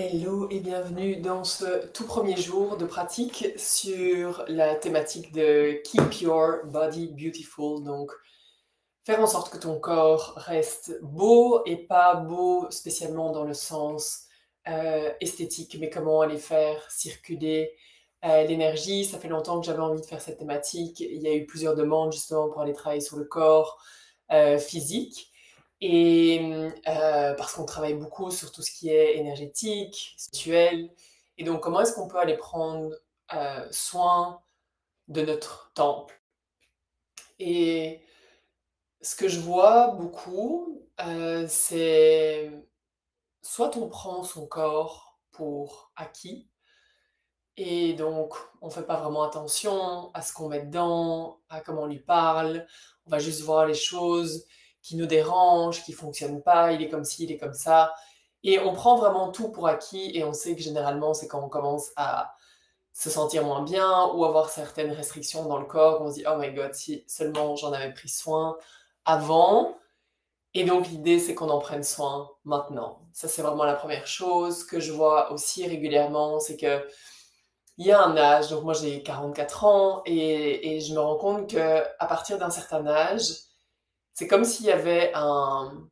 Hello et bienvenue dans ce tout premier jour de pratique sur la thématique de Keep Your Body Beautiful. Donc, faire en sorte que ton corps reste beau et pas beau spécialement dans le sens esthétique, mais comment aller faire circuler l'énergie. Ça fait longtemps que j'avais envie de faire cette thématique. Il y a eu plusieurs demandes justement pour aller travailler sur le corps physique. Et parce qu'on travaille beaucoup sur tout ce qui est énergétique, spirituel. Et donc, comment est-ce qu'on peut aller prendre soin de notre temple? Et ce que je vois beaucoup, c'est soit on prend son corps pour acquis, et donc on fait pas vraiment attention à ce qu'on met dedans, à comment on lui parle, on va juste voir les choses qui nous dérangent, qui fonctionnent pas, il est comme ci, il est comme ça, et on prend vraiment tout pour acquis, et on sait que généralement c'est quand on commence à se sentir moins bien ou avoir certaines restrictions dans le corps, on se dit oh my god, si seulement j'en avais pris soin avant. Et donc l'idée c'est qu'on en prenne soin maintenant. Ça c'est vraiment la première chose que je vois aussi régulièrement, c'est que il y a un âge, donc moi j'ai 44 ans, et je me rends compte que à partir d'un certain âge, c'est comme s'il y avait un-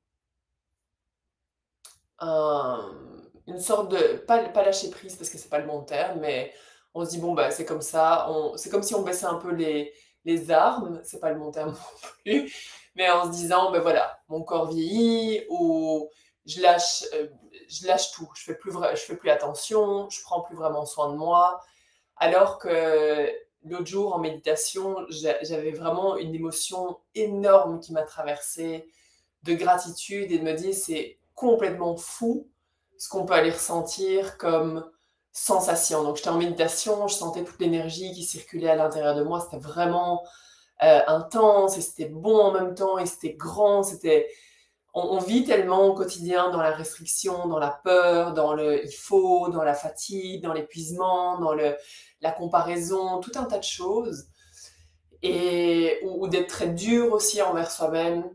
une sorte de, pas lâcher prise parce que c'est pas le bon terme, mais on se dit bon bah c'est comme ça, c'est comme si on baissait un peu les armes, c'est pas le bon terme non plus, mais en se disant ben voilà, mon corps vieillit, ou je lâche, je lâche tout, je fais plus attention, je prends plus vraiment soin de moi. Alors que l'autre jour en méditation, j'avais vraiment une émotion énorme qui m'a traversée, de gratitude, et de me dire c'est complètement fou ce qu'on peut aller ressentir comme sensation. Donc j'étais en méditation, je sentais toute l'énergie qui circulait à l'intérieur de moi, c'était vraiment intense, et c'était bon en même temps, et c'était grand, on vit tellement au quotidien dans la restriction, dans la peur, dans le il faut, dans la fatigue, dans l'épuisement, la comparaison, tout un tas de choses, ou d'être très dur aussi envers soi-même,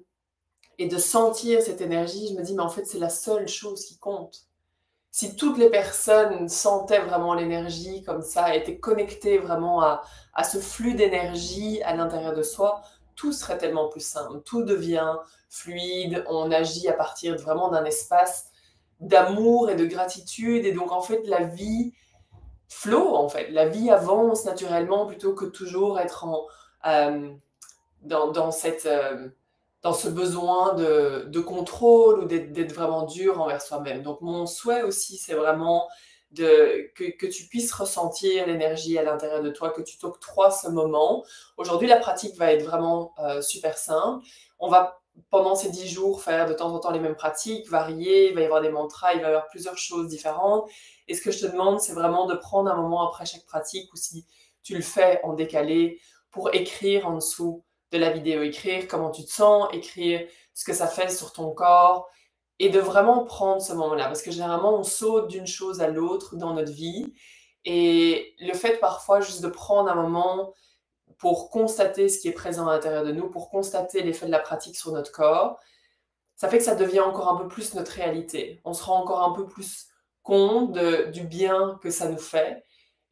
et de sentir cette énergie. Je me dis mais en fait c'est la seule chose qui compte. Si toutes les personnes sentaient vraiment l'énergie comme ça, étaient connectées vraiment à ce flux d'énergie à l'intérieur de soi, tout serait tellement plus simple, tout devient fluide, on agit à partir vraiment d'un espace d'amour et de gratitude, et donc en fait la vie flow, en fait, la vie avance naturellement plutôt que toujours être euh, dans dans ce besoin de contrôle, ou d'être vraiment dur envers soi-même. Donc mon souhait aussi, c'est vraiment que tu puisses ressentir l'énergie à l'intérieur de toi, que tu t'octroies ce moment. Aujourd'hui, la pratique va être vraiment super simple. On va, pendant ces 10 jours, faire de temps en temps les mêmes pratiques, varier, il va y avoir des mantras, il va y avoir plusieurs choses différentes. Et ce que je te demande, c'est vraiment de prendre un moment après chaque pratique, ou si tu le fais en décalé, pour écrire en dessous de la vidéo, écrire comment tu te sens, écrire ce que ça fait sur ton corps, et de vraiment prendre ce moment-là, parce que généralement on saute d'une chose à l'autre dans notre vie, et le fait parfois juste de prendre un moment pour constater ce qui est présent à l'intérieur de nous, pour constater l'effet de la pratique sur notre corps, ça fait que ça devient encore un peu plus notre réalité. On se rend encore un peu plus compte du bien que ça nous fait.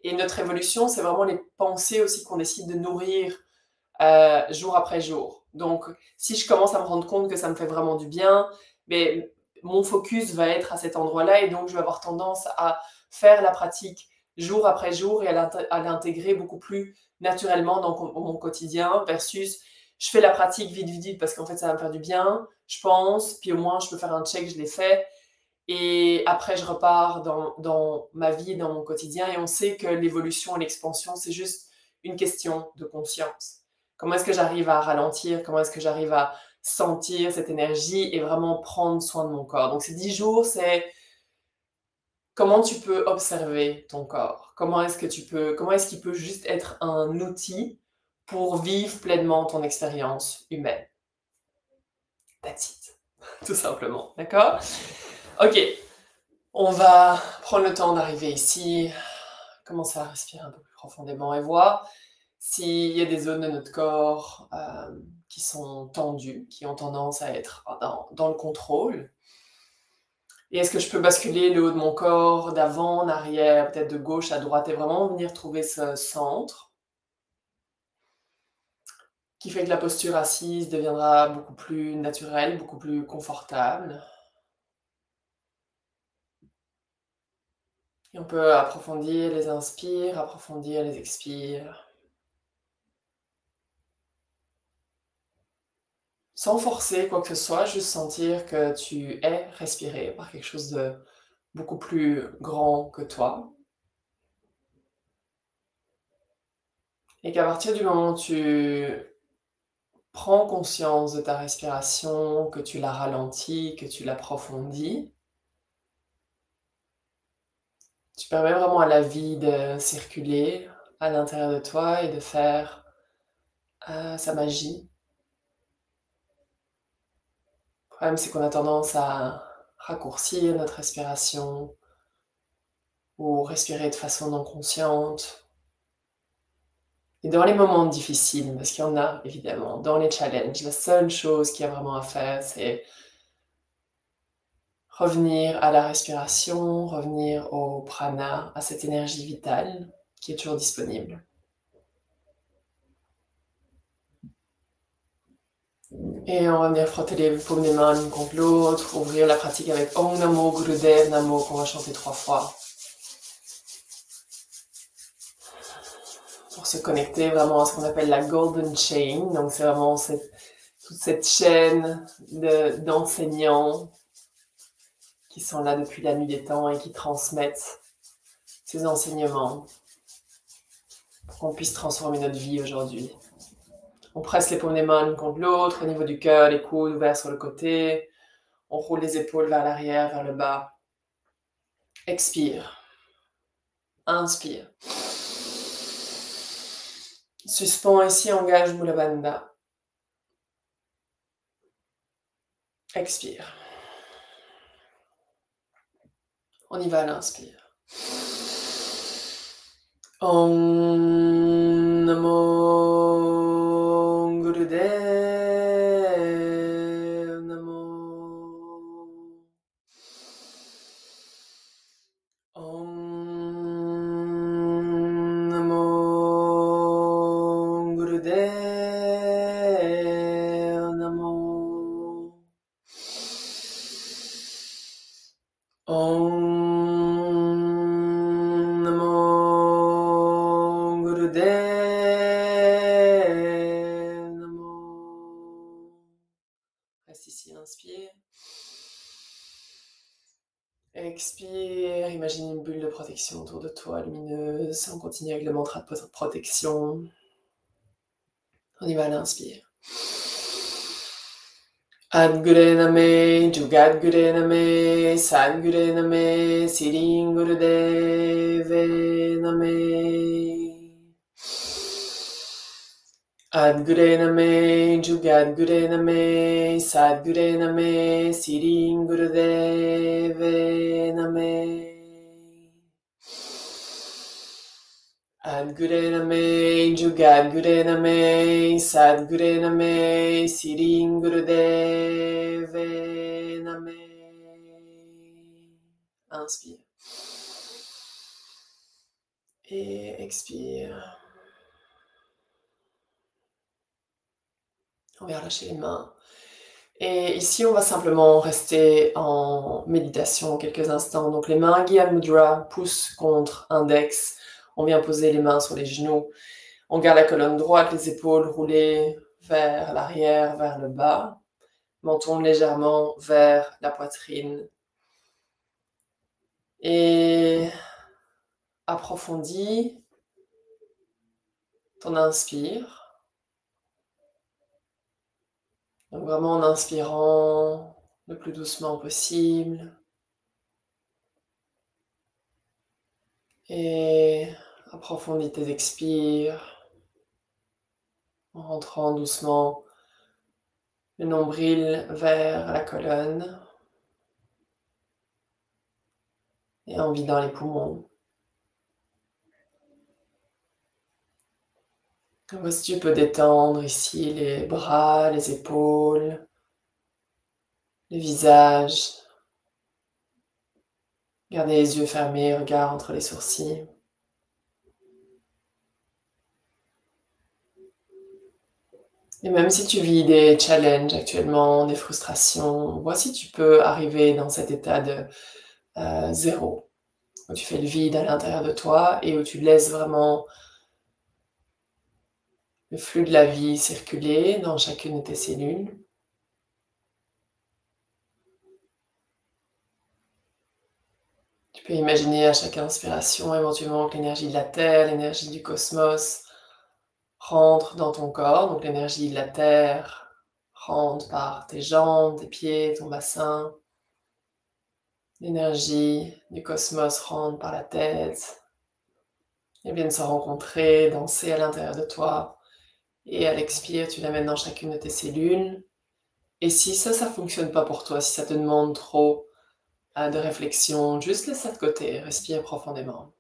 Et notre évolution, c'est vraiment les pensées aussi qu'on décide de nourrir jour après jour. Donc, si je commence à me rendre compte que ça me fait vraiment du bien, mais mon focus va être à cet endroit-là, et donc je vais avoir tendance à faire la pratique jour après jour, et à l'intégrer beaucoup plus naturellement dans mon quotidien, versus je fais la pratique vite, vite, vite, parce qu'en fait ça va me faire du bien, je pense, puis au moins je peux faire un check, je l'ai fait, et après je repars dans ma vie, dans mon quotidien, et on sait que l'évolution et l'expansion, c'est juste une question de conscience. Comment est-ce que j'arrive à ralentir? Comment est-ce que j'arrive à sentir cette énergie et vraiment prendre soin de mon corps? Donc ces 10 jours, c'est comment tu peux observer ton corps? Comment est-ce qu'il peut juste être un outil pour vivre pleinement ton expérience humaine? That's it. Tout simplement, d'accord? Ok, on va prendre le temps d'arriver ici, commencer à respirer un peu plus profondément, et voir s'il y a des zones de notre corps qui sont tendues, qui ont tendance à être dans le contrôle. Et est-ce que je peux basculer le haut de mon corps d'avant en arrière, peut-être de gauche à droite et vraiment venir trouver ce centre qui fait que la posture assise deviendra beaucoup plus naturelle, beaucoup plus confortable. Et on peut approfondir les inspires, approfondir les expires. Sans forcer quoi que ce soit, juste sentir que tu es respiré par quelque chose de beaucoup plus grand que toi. Et qu'à partir du moment où tu prends conscience de ta respiration, que tu la ralentis, que tu l'approfondis, tu permets vraiment à la vie de circuler à l'intérieur de toi et de faire sa magie. Le problème, c'est qu'on a tendance à raccourcir notre respiration ou respirer de façon non consciente. Et dans les moments difficiles, parce qu'il y en a évidemment, dans les challenges, la seule chose qu'il y a vraiment à faire, c'est revenir à la respiration, revenir au prana, à cette énergie vitale qui est toujours disponible. Et on va venir frotter les paumes des mains l'une contre l'autre, ouvrir la pratique avec Om Namo Gurudev Namo qu'on va chanter 3 fois. Pour se connecter vraiment à ce qu'on appelle la Golden Chain. Donc c'est vraiment toute cette chaîne d'enseignants qui sont là depuis la nuit des temps et qui transmettent ces enseignements pour qu'on puisse transformer notre vie aujourd'hui. On presse les paumes des mains l'une contre l'autre, au niveau du cœur, les coudes ouverts sur le côté. On roule les épaules vers l'arrière, vers le bas. Expire. Inspire. Suspends ici, engage Mula Bandha. Expire. On y va à l'inspire. Om Namo Gurudev Namo. Om Namo Gurudev Namo. Om Namo Gurudev Namo. Reste ici, inspire. Expire, imagine une bulle de protection autour de toi, lumineuse. On continue avec le mantra de protection. On y va à l'inspire. Adgure Name, Jugadgure Name, Sadgure Name, Sirin Gurudeve Name. Adgure Name, Jugadgure Name, Sadgure Name, Sirin Gurudeve Name. Adgure Name, Jugadgure Name, Sadgure Name, Sirin Gurudeve Name. Inspire. Et expire. On va relâcher les mains. Et ici, on va simplement rester en méditation quelques instants. Donc les mains Gyan Mudra, pouce contre index. On vient poser les mains sur les genoux. On garde la colonne droite, les épaules roulées vers l'arrière, vers le bas. Menton légèrement vers la poitrine. Et approfondis ton inspire. Donc vraiment en inspirant le plus doucement possible. Et approfondis tes expires en rentrant doucement le nombril vers la colonne et en vidant les poumons. Donc, si tu peux détendre ici les bras, les épaules, le visage. Gardez les yeux fermés, regard entre les sourcils. Et même si tu vis des challenges actuellement, des frustrations, vois si tu peux arriver dans cet état de 0, où tu fais le vide à l'intérieur de toi et où tu laisses vraiment le flux de la vie circuler dans chacune de tes cellules. Tu peux imaginer à chaque inspiration éventuellement que l'énergie de la Terre, l'énergie du cosmos rentre dans ton corps. Donc l'énergie de la Terre rentre par tes jambes, tes pieds, ton bassin. L'énergie du cosmos rentre par la tête. Elles viennent se rencontrer, danser à l'intérieur de toi. Et à l'expire, tu l'amènes dans chacune de tes cellules. Et si ça fonctionne pas pour toi, si ça te demande trop de réflexion, juste laisse ça de côté, respire profondément.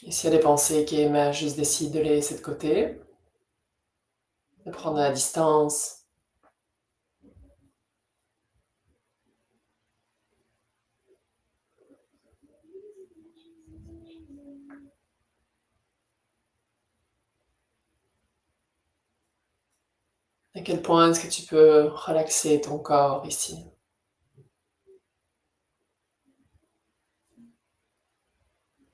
Et s'il y a des pensées qui émergent, juste décide de les laisser de côté, de prendre la distance. À quel point est-ce que tu peux relaxer ton corps ici?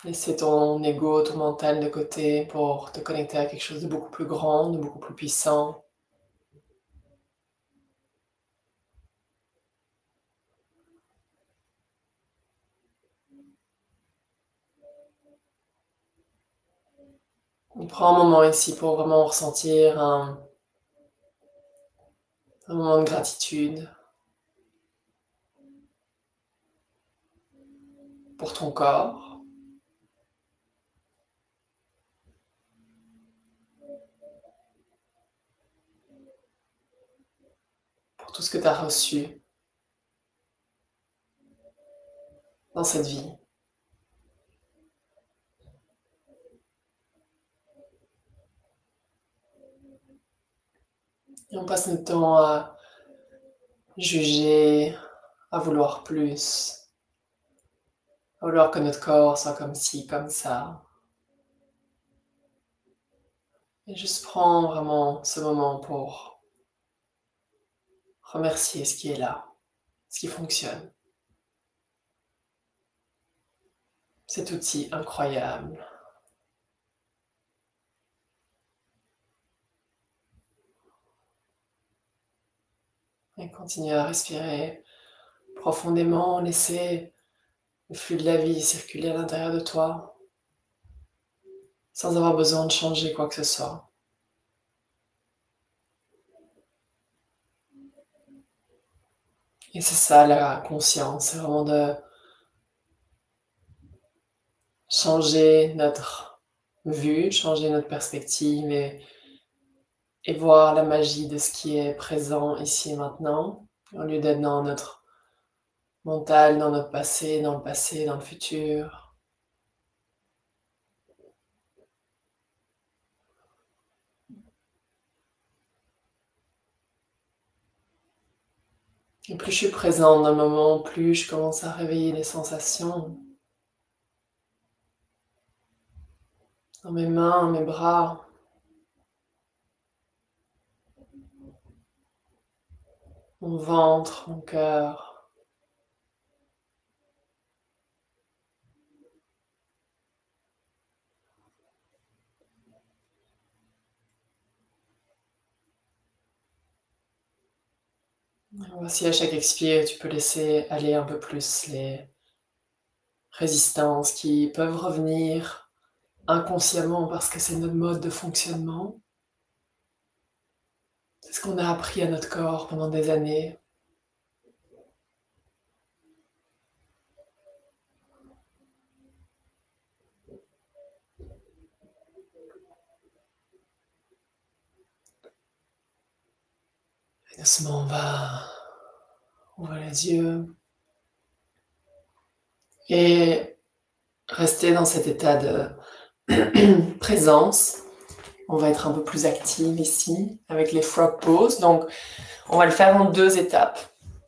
Laisser ton ego, ton mental de côté pour te connecter à quelque chose de beaucoup plus grand, de beaucoup plus puissant. On prend un moment ici pour vraiment ressentir un moment de gratitude pour ton corps, pour tout ce que tu as reçu dans cette vie. Et on passe notre temps à juger, à vouloir plus, à vouloir que notre corps soit comme ci, comme ça. Et juste prends vraiment ce moment pour remercier ce qui est là, ce qui fonctionne. Cet outil incroyable. Et continue à respirer profondément, laisser le flux de la vie circuler à l'intérieur de toi, sans avoir besoin de changer quoi que ce soit. Et c'est ça la conscience, c'est vraiment de changer notre vue, changer notre perspective et voir la magie de ce qui est présent ici et maintenant, au lieu d'être dans notre mental, dans notre passé, dans le futur. Et plus je suis présente dans le moment, plus je commence à réveiller les sensations dans mes mains, mes bras, mon ventre, mon cœur. Voici à chaque expire, tu peux laisser aller un peu plus les résistances qui peuvent revenir inconsciemment parce que c'est notre mode de fonctionnement. C'est ce qu'on a appris à notre corps pendant des années. Et doucement, on va ouvrir les yeux et rester dans cet état de présence. On va être un peu plus active ici avec les frog poses. Donc, on va le faire en 2 étapes.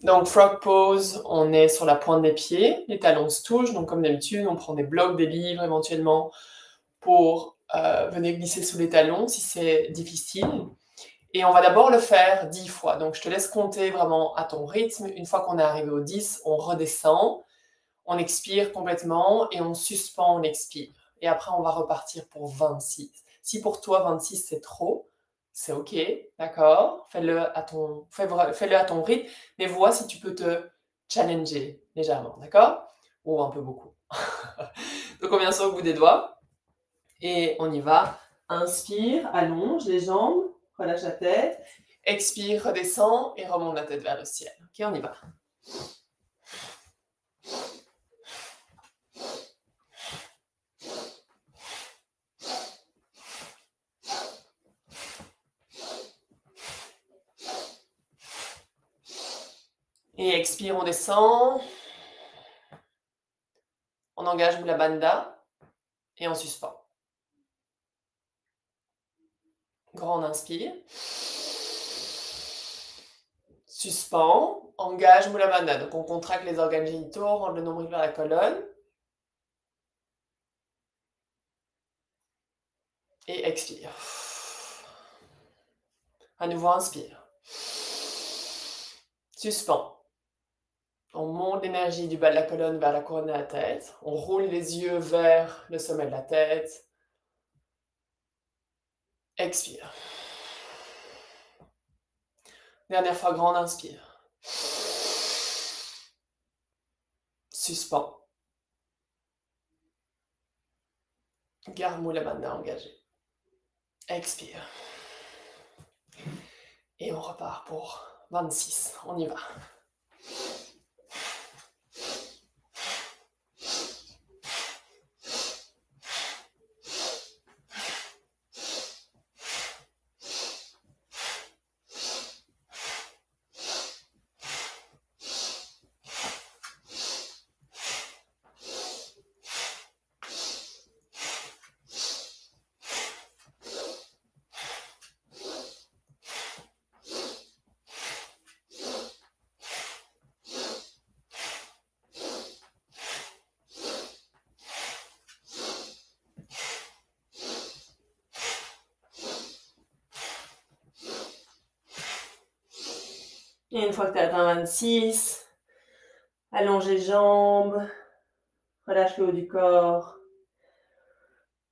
Donc, frog pose, on est sur la pointe des pieds, les talons se touchent, donc comme d'habitude, on prend des blocs, des livres éventuellement pour venir glisser sous les talons si c'est difficile. Et on va d'abord le faire 10 fois. Donc, je te laisse compter vraiment à ton rythme. Une fois qu'on est arrivé au 10, on redescend, on expire complètement et on suspend, on expire. Et après, on va repartir pour 26. Si pour toi, 26, c'est trop, c'est OK, d'accord? Fais-le à ton rythme, mais vois si tu peux te challenger légèrement, d'accord? Ou un peu beaucoup. Donc, on vient sur le bout des doigts et on y va. Inspire, allonge les jambes, relâche la tête. Expire, redescend et remonte la tête vers le ciel. Ok, on y va. Et expire, on descend. On engage Mula Bandha et on suspend. Grande inspire. Suspend. Engage Mula Bandha. Donc on contracte les organes génitaux, rentre le nombril vers la colonne. Et expire. À nouveau, inspire. Suspend. On monte l'énergie du bas de la colonne vers la couronne de la tête. On roule les yeux vers le sommet de la tête. Expire. Dernière fois, grande inspire. Suspend. Garde Mula Bandha engagé. Expire. Et on repart pour 26. On y va. Et une fois que tu as atteint 26, allonge les jambes, relâche le haut du corps,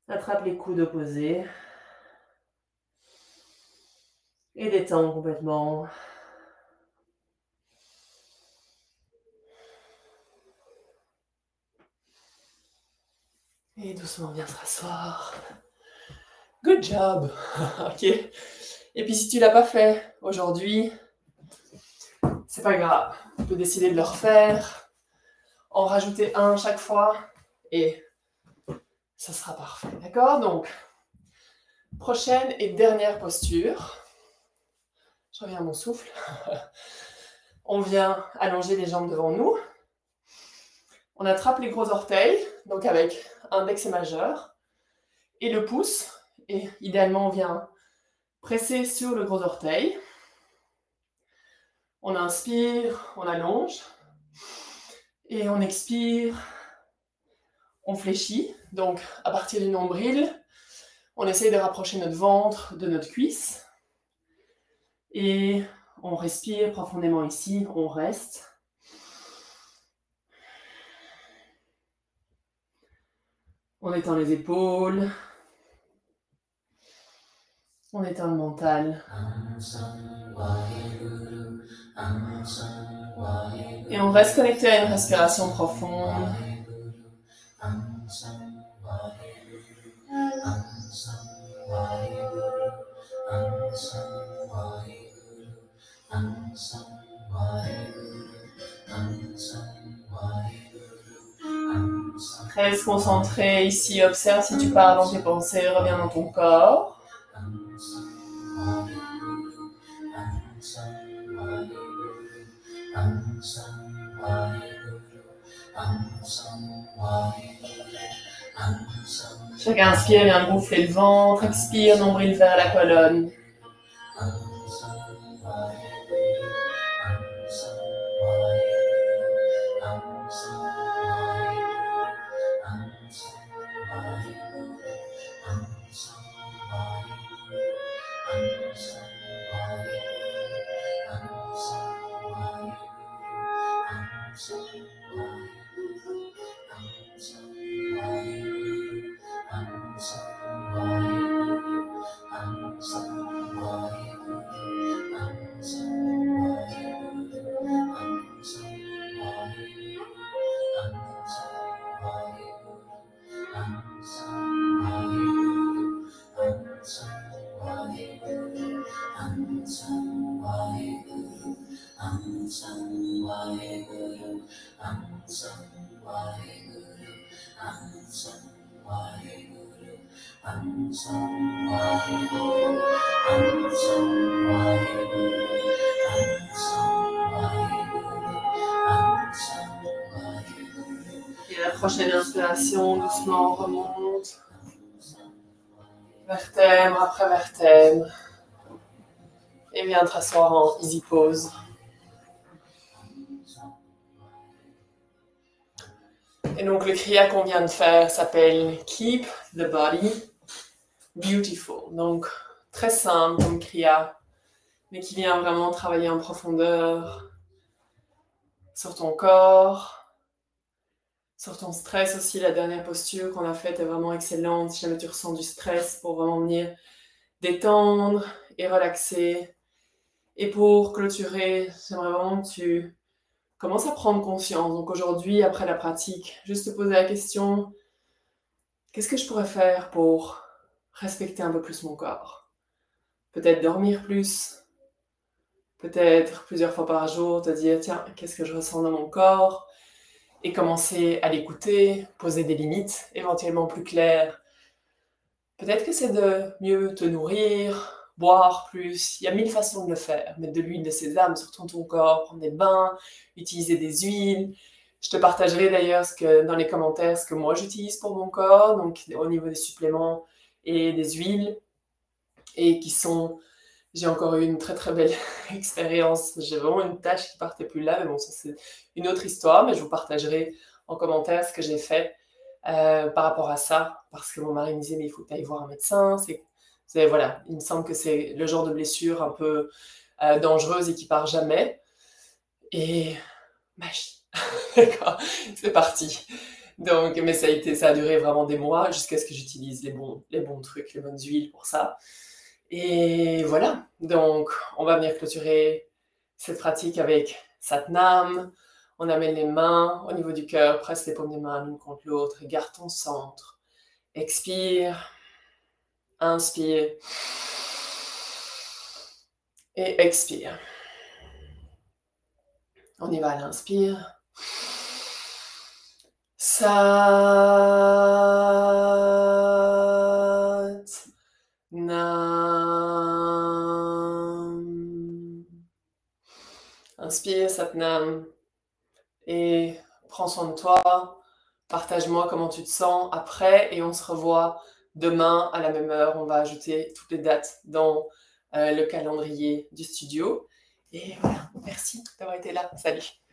attrape les coudes opposés et détends complètement. Et doucement, viens te rasseoir. Good job. Ok. Et puis si tu l'as pas fait aujourd'hui, c'est pas grave. Tu peux décider de le refaire, en rajouter un chaque fois et ça sera parfait. D'accord? Donc, prochaine et dernière posture. Je reviens à mon souffle. On vient allonger les jambes devant nous. On attrape les gros orteils, donc avec index et majeur, et le pouce. Et idéalement, on vient presser sur le gros orteil. On inspire, on allonge. Et on expire, on fléchit. Donc, à partir du nombril, on essaye de rapprocher notre ventre de notre cuisse. Et on respire profondément ici, on reste. On étend les épaules. On étend le mental. Et on reste connecté à une respiration profonde. Reste concentré ici, observe si tu pars dans tes pensées, reviens dans ton corps. Chaque inspire vient gonfler le ventre, expire, nombril vers la colonne. Et la prochaine inspiration, doucement, on remonte. Vertèbre après vertèbre. Et viens te rasseoir en easy pose. Et donc le kriya qu'on vient de faire s'appelle Keep the Body Beautiful. Donc très simple comme kriya, mais qui vient vraiment travailler en profondeur sur ton corps, sur ton stress aussi. La dernière posture qu'on a faite est vraiment excellente. Si jamais tu ressens du stress, pour vraiment venir détendre et relaxer. Et pour clôturer, j'aimerais vraiment que tu commences à prendre conscience. Donc aujourd'hui, après la pratique, juste te poser la question, qu'est-ce que je pourrais faire pour respecter un peu plus mon corps? Peut-être dormir plus, peut-être plusieurs fois par jour, te dire, tiens, qu'est-ce que je ressens dans mon corps? Et commencer à l'écouter, poser des limites éventuellement plus claires. Peut-être que c'est de mieux te nourrir, boire plus. Il y a 1000 façons de le faire. Mettre de l'huile de sésame sur ton corps, prendre des bains, utiliser des huiles. Je te partagerai d'ailleurs dans les commentaires ce que moi j'utilise pour mon corps, donc au niveau des suppléments et des huiles, et j'ai encore eu une très très belle expérience. J'ai vraiment une tâche qui partait plus là, mais bon, ça c'est une autre histoire, mais je vous partagerai en commentaire ce que j'ai fait par rapport à ça, parce que mon mari me disait, mais il faut que tu ailles voir un médecin. Voilà, il me semble que c'est le genre de blessure un peu dangereuse et qui part jamais. Et magie. D'accord, c'est parti. Donc, mais ça a duré vraiment des mois jusqu'à ce que j'utilise les bons trucs, les bonnes huiles pour ça. Et voilà, donc on va venir clôturer cette pratique avec Satnam. On amène les mains au niveau du cœur, presse les paumes des mains l'une contre l'autre et garde ton centre. Expire, inspire et expire. On y va à l'inspire. Satnam. Inspire, Satnam. Et prends soin de toi. Partage-moi comment tu te sens après et on se revoit demain à la même heure. On va ajouter toutes les dates dans le calendrier du studio. Et voilà, merci d'avoir été là. Salut!